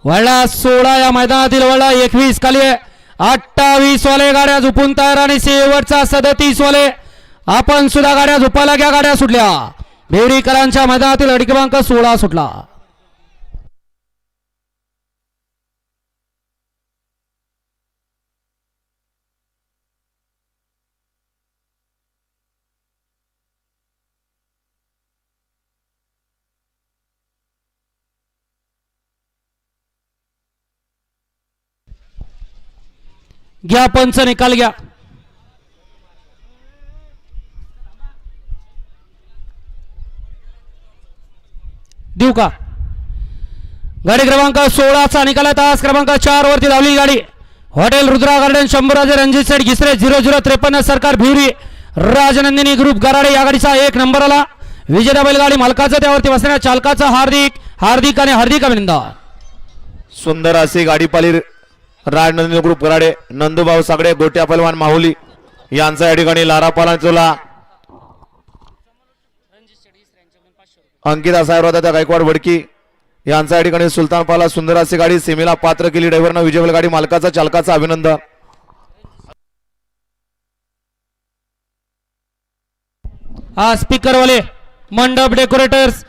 वळला 16 या मैदानातील वळला 21 खाली 28 वाले गाड्या झुपून तयार आणि शेवटचा 37 वाले आपण सुद्धा गाड्या झुपायला घ्या. गाड्या सुटल्या. भिवरीकरांच्या मैदानातील गडी क्रमांक 16 सुटला. घ्या पंच निकाल घ्या. देऊ का? गाडी क्रमांक 16 चा निकाल तास क्रमांक 4 वरती धावली गाडी. हॉटेल रुद्रा गार्डन शंभूराजे रणजित सेठ घिसरे 0053 सरकार भिवरी राजनंदिनी ग्रुप गराडे या गाडीचा 1 नंबर आला. विजेता बैलगाडी मालकाचं त्यावरती बसणाऱ्या चालकाचं हार्दिक आणि हार्दिक अभिनंदन. सुंदर अशी गाडी पाली राजनंदिनी ग्रुप गराडे. नंदूभाऊ सागडे गोट्या पहलवान माहुली यांचा या ठिकाणी लारा पालांचोला. अंकिता साहेब त्या गायकवाड वडकी यांचा या ठिकाणी सुलतान पाला. सुंदर अशी गाडी सेमीला पात्र केली. ड्रायव्हरनं विजय गाडी मालकाचा चालकाचा अभिनंदन. हा स्पीकर वाले मंडप डेकोरेटर्स